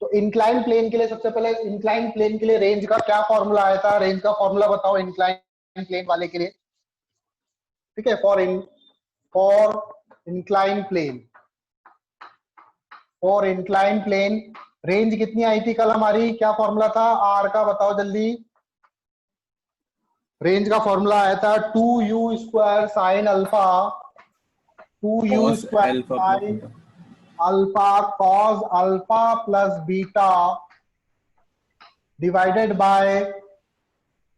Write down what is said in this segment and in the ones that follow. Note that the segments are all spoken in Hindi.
तो इंक्लाइन प्लेन के लिए सबसे पहले इंक्लाइन प्लेन के लिए रेंज का क्या फॉर्मूला आया था, रेंज का फॉर्मूला बताओ इंक्लाइन प्लेन वाले के लिए। ठीक है, फॉर इंक्लाइन प्लेन रेंज कितनी आई थी कल हमारी, क्या फॉर्मूला था आर का, बताओ जल्दी। रेंज का फॉर्मूला आया था 2u² sine alpha, 2u² sine alpha cos alpha plus beta divided by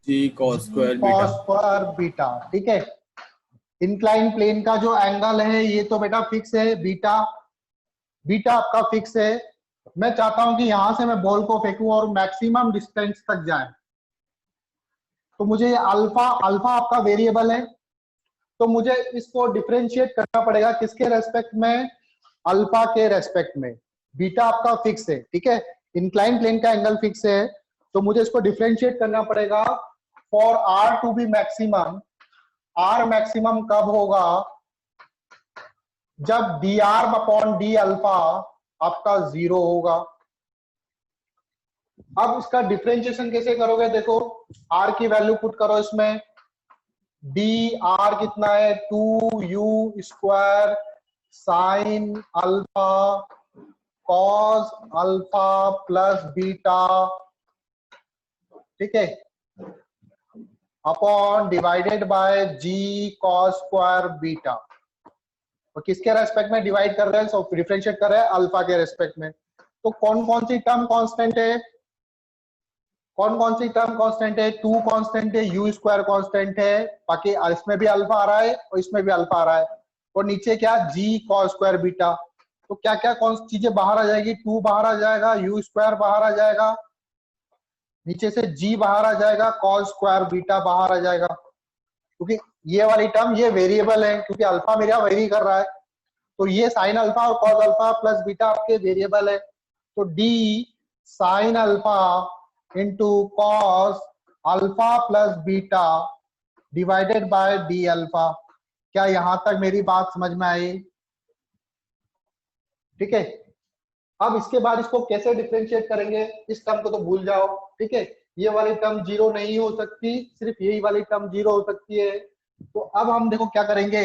g cos square beta. ठीक है, इंक्लाइन प्लेन का जो एंगल है ये तो बेटा फिक्स है, बीटा आपका फिक्स है। मैं चाहता हूं कि यहां से मैं बॉल को फेंकूं और मैक्सिमम डिस्टेंस तक जाए, तो मुझे अल्फा आपका वेरिएबल है, तो मुझे इसको डिफरेंशिएट करना पड़ेगा किसके रेस्पेक्ट में, अल्फा के रेस्पेक्ट में। बीटा आपका फिक्स है, ठीक है, इंक्लाइन प्लेन का एंगल फिक्स है, तो मुझे इसको डिफरेंशिएट करना पड़ेगा for R to be maximum. R maximum कब होगा, जब d R upon d alpha आपका 0 होगा। अब इसका डिफरेंशिएशन कैसे करोगे, देखो आर की वैल्यू पुट करो इसमें, डी आर कितना है 2u² sine alpha cos alpha plus beta, ठीक है, upon divided by g cos square beta. और किसके रेस्पेक्ट में डिवाइड कर रहे हैं, सो डिफरेंशिएट कर रहे हैं अल्फा के रेस्पेक्ट में। तो कौन कौन सी टर्म कांस्टेंट है, कौन कौन सी टर्म कांस्टेंट है, 2 कांस्टेंट है, u² कांस्टेंट है, बाकी इसमें भी अल्फा आ रहा है और इसमें भी अल्फा आ रहा है, और नीचे क्या g cos स्क्वायर बीटा। तो क्या क्या कौन सी चीजें बाहर आ जाएगी, 2 बाहर आ जाएगा, u² बाहर आ जाएगा, नीचे से g बाहर आ जाएगा, cos स्क्वायर बीटा बाहर आ जाएगा, क्योंकि ये वाली टर्म ये वेरिएबल है, क्योंकि अल्फा मेरा वेरी कर रहा है, तो ये साइन अल्फा और cos अल्फा प्लस बीटा आपके वेरिएबल है। तो d sign alpha into cos alpha plus beta divided bye D alpha. क्या यहां तक मेरी बात समझ में आई, ठीक है। अब इसके बाद इसको कैसे डिफरेंशिएट करेंगे, इस टर्म को तो भूल जाओ, ठीक है, ये वाली टर्म 0 नहीं हो सकती, सिर्फ यही वाली टर्म 0 हो सकती है। तो अब हम देखो क्या करेंगे,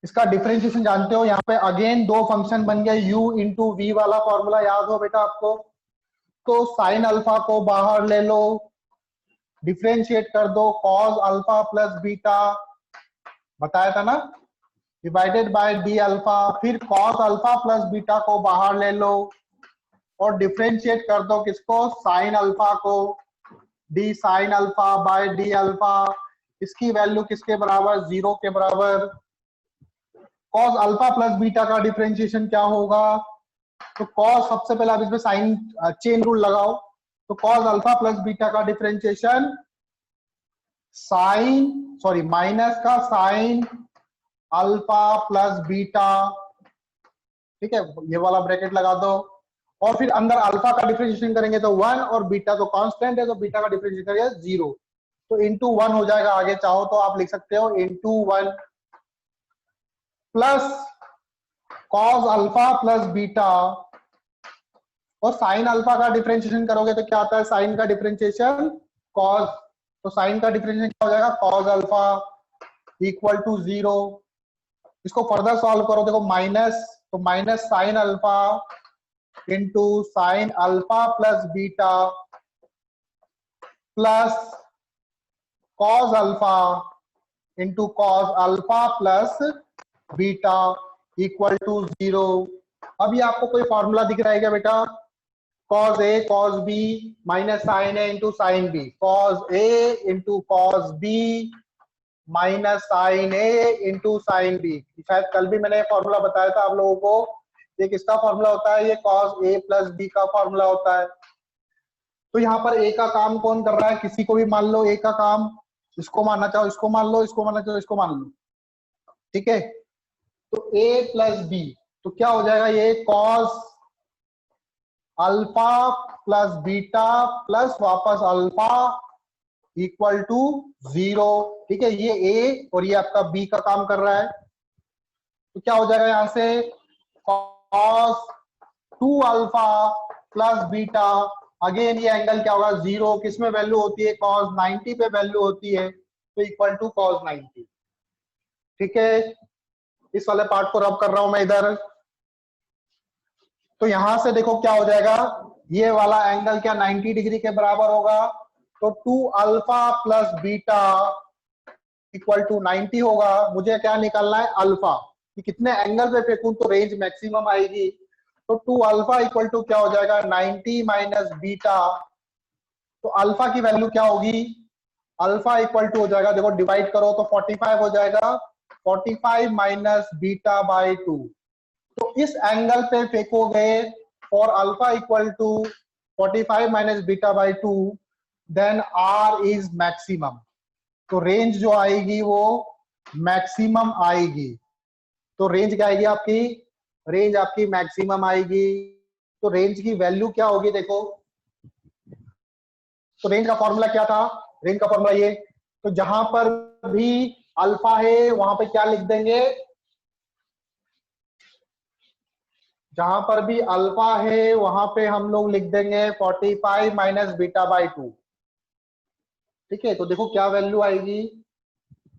इसका डिफरेंशिएशन जानते हो, यहाँ पे अगेन दो फंक्शन बन गए, u इंटू वी वाला फॉर्मूला याद हो बेटा आपको, तो साइन अल्फा को बाहर ले लो, डिफरेंशिएट कर दो कॉस अल्फा प्लस बीटा, बताया था ना, डिवाइडेड बाय डी अल्फा, फिर कॉस अल्फा प्लस बीटा को बाहर ले लो और डिफरेंशिएट कर दो किसको, साइन अल्फा को, D sine alpha by D alpha, इसकी वैल्यू किसके बराबर, 0 के बराबर। कॉस अल्फा प्लस बीटा का डिफरेंशिएशन क्या होगा, तो कॉस, सबसे पहले आप इसमें साइन चेन रूल लगाओ, तो कॉस अल्फा प्लस बीटा का डिफरेंशिएशन माइनस का साइन अल्फा प्लस बीटा, ठीक है, ये वाला ब्रैकेट लगा दो, और फिर अंदर अल्फा का डिफरेंशिएशन करेंगे तो 1, और बीटा तो कांस्टेंट है तो बीटा का डिफरेंशिएशन करेंगे 0, तो इंटू 1 हो जाएगा, आगे चाहो तो आप लिख सकते हो into 1 plus cos alpha plus beta, और साइन अल्फा का डिफरेंशिएशन करोगे तो क्या आता है, साइन का डिफरेंशिएशन कॉस, तो साइन का डिफरेंशिएशन क्या हो जाएगा, कॉस अल्फा इक्वल टू 0। इसको फर्दर सॉल्व करो, देखो माइनस, तो minus sine alpha into sine alpha plus beta plus cos alpha into cos alpha plus beta equal to 0। अब ये आपको कोई फॉर्मूला दिख रहा है क्या बेटा, cos A cos B minus sine A into sine B, cos A इंटू cos B minus sine A into sine B. शायद कल भी मैंने फॉर्मूला बताया था आप लोगों को, ये किसका फॉर्मूला होता है, ये cos A प्लस B का फॉर्मूला होता है। तो यहाँ पर A का काम कौन कर रहा है, किसी को भी मान लो A का काम, इसको मानना चाहो इसको मान लो, इसको मानना चाहो इसको मान लो, ठीक है। तो A प्लस B, तो क्या हो जाएगा, ये cos alpha plus beta plus वापस अल्फा इक्वल टू 0, ठीक है, ये A और ये आपका B का काम कर रहा है। तो क्या हो जाएगा, यहां से cos 2 alpha plus beta, again ये एंगल क्या होगा 0, किस में वैल्यू होती है cos 90 पे वैल्यू होती है, तो इक्वल टू cos 90। ठीक है, इस वाले पार्ट को रब कर रहा हूं मैं इधर। तो यहां से देखो क्या हो जाएगा, ये वाला एंगल क्या 90 डिग्री के बराबर होगा, तो 2 alpha plus beta equal to 90 होगा। मुझे क्या निकालना है, अल्फा, कि कितने एंगल पे फेंकूं तो रेंज मैक्सिमम आएगी। तो 2 अल्फा इक्वल टू क्या हो जाएगा 90 माइनस बीटा, तो अल्फा की वैल्यू क्या होगी, अल्फा इक्वल टू हो जाएगा, देखो डिवाइड करो तो 45 हो जाएगा, 45 माइनस बीटा बाई 2। तो इस एंगल पे फेंकोगे for alpha equal to 45 minus beta by 2, then R is maximum. तो रेंज जो आएगी वो मैक्सिमम आएगी। तो रेंज क्या आएगी आपकी, रेंज आपकी मैक्सिमम आएगी। तो रेंज की वैल्यू क्या होगी देखो, तो रेंज का फॉर्मूला क्या था, रेंज का फॉर्मूला ये, तो जहां पर भी अल्फा है वहां पे क्या लिख देंगे, जहां पर भी अल्फा है वहां पे हम लोग लिख देंगे 45 माइनस बीटा बाई 2। ठीक है, तो देखो क्या वैल्यू आएगी,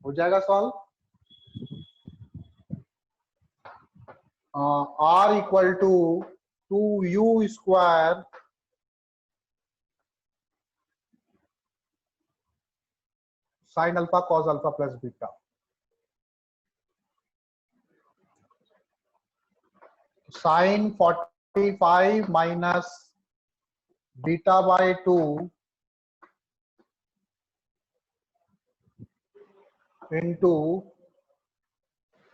हो जाएगा solve. R equal to 2u square sine alpha cos alpha plus beta. Sine 45 minus beta by 2 into,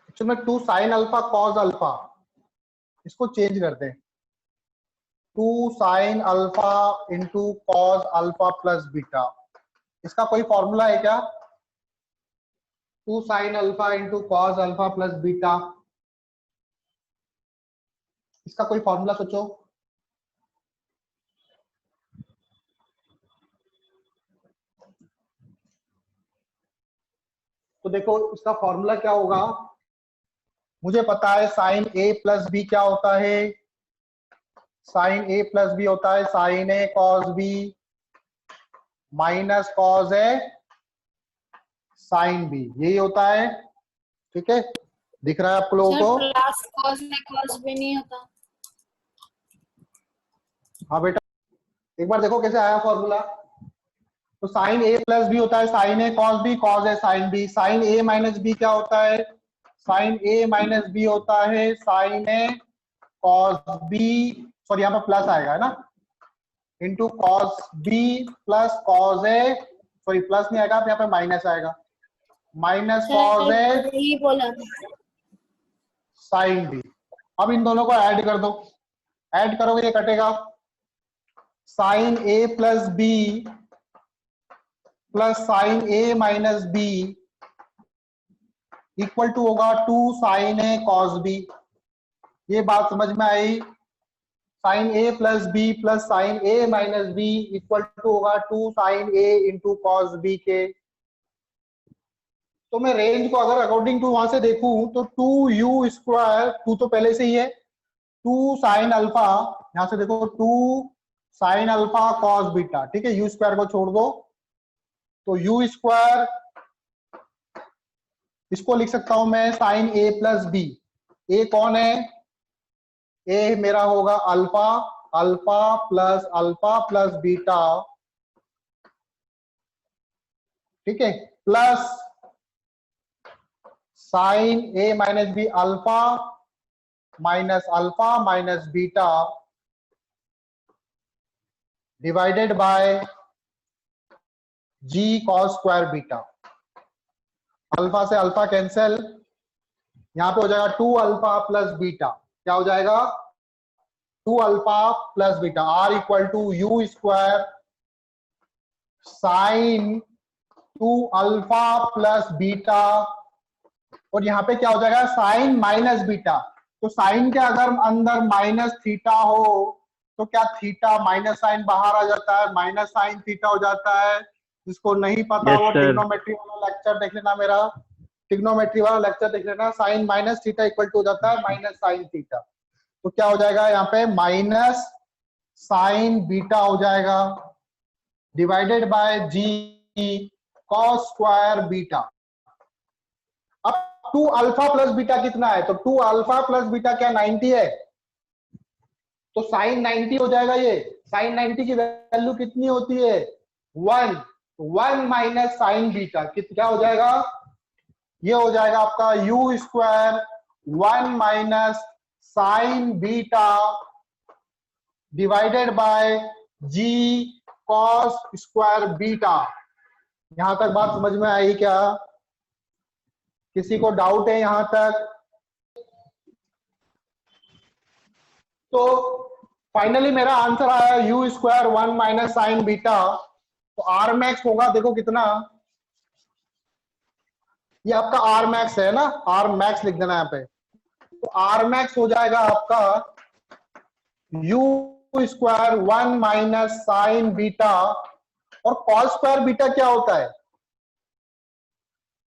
actually में 2 साइन अल्फा कॉस अल्फा, इसको चेंज करते हैं, 2 sine alpha into cos alpha plus beta. इसका कोई फॉर्मूला है क्या, 2 sine alpha into cos alpha plus beta, इसका कोई फॉर्मूला सोचो। तो देखो इसका फॉर्मूला क्या होगा, मुझे पता है साइन ए प्लस बी क्या होता है, साइन ए प्लस बी होता है sine A cos B minus cos A sine B, यही होता है। ठीक है, दिख रहा है आप लोगों को, प्लस कॉस में कॉस भी नहीं होता। हाँ बेटा, एक बार देखो कैसे आया फॉर्मूला। तो साइन ए प्लस बी होता है sine A cos B, cos A sine B. Sine A minus B क्या होता है, साइन ए माइनस बी होता है sine A cos B, sorry यहाँ पे प्लस आएगा है ना, into cos B plus cos A, sorry plus नहीं आएगा यहाँ पे माइनस आएगा, माइनस कॉस ए यही बोला साइन बी। अब इन दोनों को ऐड कर दो, ऐड करोगे ये कटेगा, sine A plus B plus sine A minus B equal to होगा 2 साइन ए कॉस बी। ये बात समझ में आई, sine A plus B plus sine A minus B equal to होगा 2 sine A into cos B के। तो मैं रेंज को अगर अकॉर्डिंग टू वहां से देखूं तो 2u स्क्वायर, 2 तो पहले से ही है, 2 साइन अल्फा, यहां से देखो 2 साइन अल्फा कॉस बीटा। ठीक है, यू स्क्वायर को छोड़ दो, तो यू स्क्वायर इसको लिख सकता हूं मैं साइन ए प्लस बी। ए कौन है, ए मेरा होगा अल्फा, अल्फा प्लस बीटा। ठीक है, plus sine A minus B alpha minus beta divided by g cos square beta. Alpha से अल्फा कैंसिल, यहां पे हो जाएगा 2 अल्फा प्लस बीटा, क्या हो जाएगा 2 alpha plus beta. R equal to u square sine 2 alpha plus beta, और यहाँ पे क्या हो जाएगा साइन माइनस बीटा। तो साइन के अगर अंदर माइनस थीटा हो तो क्या थीटा माइनस साइन बाहर आ जाता है, माइनस साइन थीटा हो जाता है। जिसको नहीं पता वो ट्रिग्नोमेट्री वाला लेक्चर देख लेना, मेरा ट्रिग्नोमेट्री वाला लेक्चर देख लेना। Sine minus theta equal to हो जाता है माइनस साइन थीटा। तो क्या हो जाएगा यहाँ पे माइनस साइन बीटा हो जाएगा divided by g cos square beta. अब 2 अल्फा प्लस बीटा कितना है, तो 2 अल्फा प्लस बीटा क्या 90 है, तो साइन 90 हो जाएगा। ये साइन 90 की वैल्यू कितनी होती है 1 माइनस साइन बीटा क्या हो जाएगा, ये हो जाएगा आपका u square 1 minus sine beta divided by g cos square beta. यहां तक बात समझ में आई क्या, किसी को डाउट है यहां तक? तो फाइनली मेरा आंसर आया you square 1 minus sine beta. तो आर मैक्स होगा, देखो कितना, ये आपका आर मैक्स है ना, आर मैक्स लिख देना यहाँ पे। तो आर मैक्स हो जाएगा आपका u square 1 minus sine beta. और कॉस स्क्वायर बीटा क्या होता है,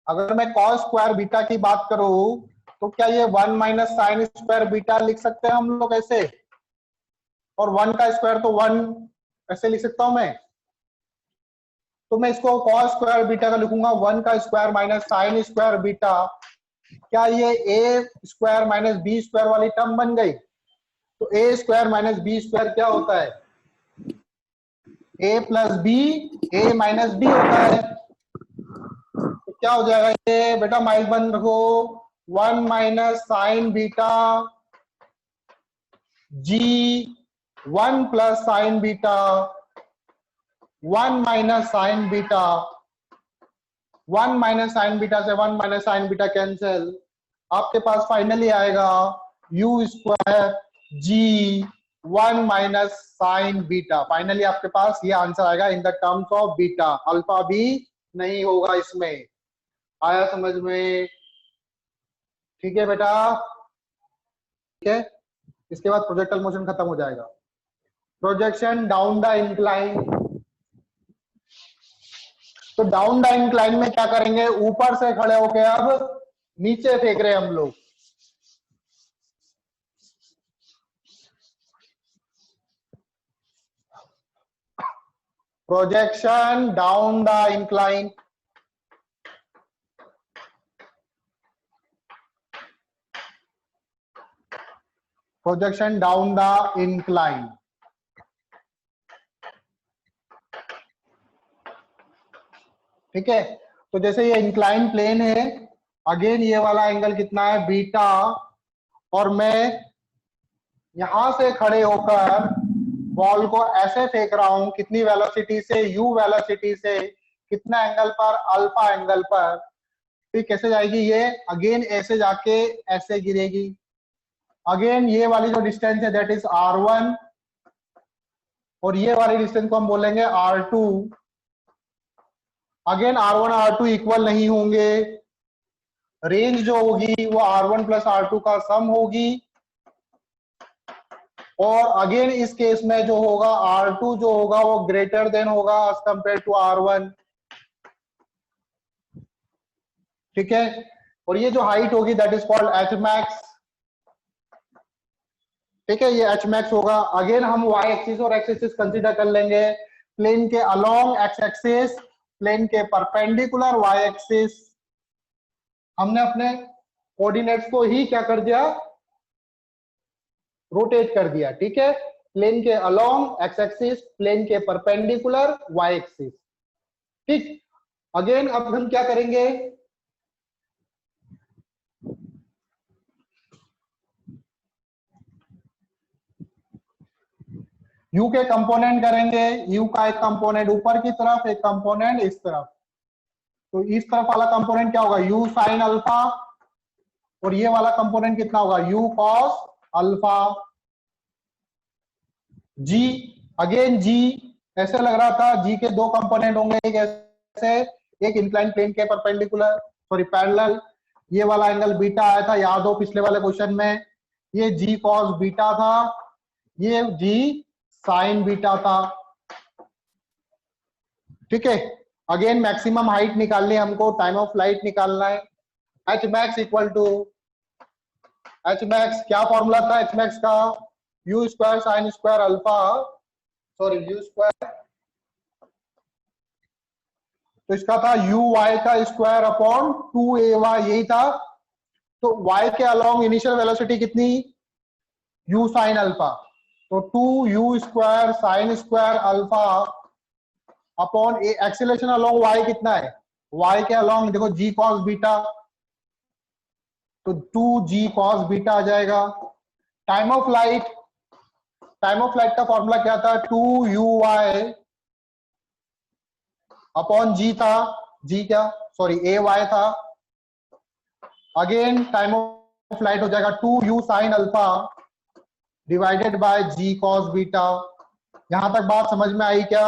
अगर मैं कॉस स्क्वायर बीटा की बात करूं तो क्या ये 1 माइनस साइन स्क्वायर बीटा लिख सकते हैं हम लोग ऐसे, और 1 का स्क्वायर तो 1 ऐसे लिख सकता हूं मैं। तो मैं इसको कॉस स्क्वायर बीटा का लिखूंगा 1 का square minus sine square beta. क्या ये ए स्क्वायर माइनस बी स्क्वायर वाली टर्म बन गई? तो ए स्क्वायर माइनस बी स्क्वायर क्या होता है, ए प्लस बी, ए माइनस बी होता है। तो क्या हो जाएगा ये बेटा, माइक बंद रखो, 1 minus sine beta g 1 plus sine beta 1 minus sine beta. 1 minus sine beta से 1 माइनस साइन बीटा कैंसिल, आपके पास फाइनली आएगा u square g 1 minus sine beta. Finally आपके पास ये आंसर आएगा in the terms of beta, alpha भी नहीं होगा इसमें। आया समझ में? ठीक है बेटा, ठीक है। इसके बाद प्रोजेक्टल मोशन खत्म हो जाएगा। Projection down the incline. तो डाउन द इंक्लाइन में क्या करेंगे, ऊपर से खड़े होके अब नीचे फेंक रहे हैं हम लोग। Projection down the incline. Projection down the incline. ठीक है, तो जैसे ये इंक्लाइन प्लेन है, अगेन ये वाला एंगल कितना है बीटा, और मैं यहां से खड़े होकर बॉल को ऐसे फेंक रहा हूं, कितनी वेलोसिटी से, यू वेलोसिटी से, कितना एंगल पर, अल्फा एंगल पर। फिर कैसे जाएगी ये, अगेन ऐसे जाके ऐसे गिरेगी। अगेन ये वाली जो डिस्टेंस है दैट इज r1, और ये वाली डिस्टेंस को हम बोलेंगे r2। अगेन r1 और r2 इक्वल नहीं होंगे, रेंज जो होगी वो r1 प्लस r2 का सम होगी। और अगेन इस केस में जो होगा r2 जो होगा वो ग्रेटर देन होगा एज कंपेयर टू r1। ठीक है, और ये जो हाइट होगी that is called h max. ठीक है, ये h मैक्स होगा। अगेन हम y एक्सिस और x एक्सिस कंसीडर कर लेंगे, प्लेन के अलोंग x एक्सिस, प्लेन के परपेंडिकुलर y एक्सिस। हमने अपने कोऑर्डिनेट्स को ही क्या कर दिया, रोटेट कर दिया। ठीक है, प्लेन के अलोंग x एक्सिस, प्लेन के परपेंडिकुलर y एक्सिस। ठीक, अगेन अब हम क्या करेंगे, u के कंपोनेंट करेंगे, u का एक कंपोनेंट ऊपर की तरफ, एक कंपोनेंट इस तरफ। तो इस तरफ वाला कंपोनेंट क्या होगा, u साइन अल्फा, और ये वाला कंपोनेंट कितना होगा, u cos alpha. g, again g ऐसे लग रहा था, g के दो कंपोनेंट होंगे, एक ऐसे, एक इंक्लाइन प्लेन के परपेंडिकुलर, सॉरी पैरेलल। ये वाला एंगल बीटा आया था, याद हो पिछले वाले क्वेश्चन में, ये g कॉस बीटा था, ये g साइन बीटा था। ठीक है, अगेन मैक्सिमम हाइट निकालनी है हमको, टाइम ऑफ फ्लाइट निकालना है, h max equal to H max क्या फॉर्मूला था एच मैक्स का? U square sine square alpha, sorry u square, तो इसका था यू वाई का स्क्वायर अपॉन 2ay, यही था। तो y के अलोंग इनिशियल वेलोसिटी कितनी? u साइन अल्फा, तो 2u square sine square alpha upon acceleration along y कितना है? y के अलोंग देखो g cos बीटा, तो 2g cos बीटा आ जाएगा। Time of light, time of light का फॉर्मूला क्या था? 2uy अपॉन g था, g क्या, सॉरी ay था। अगेन टाइम ऑफ लाइट हो जाएगा 2u sine alpha divided by g cos beta. यहां तक बात समझ में आई क्या?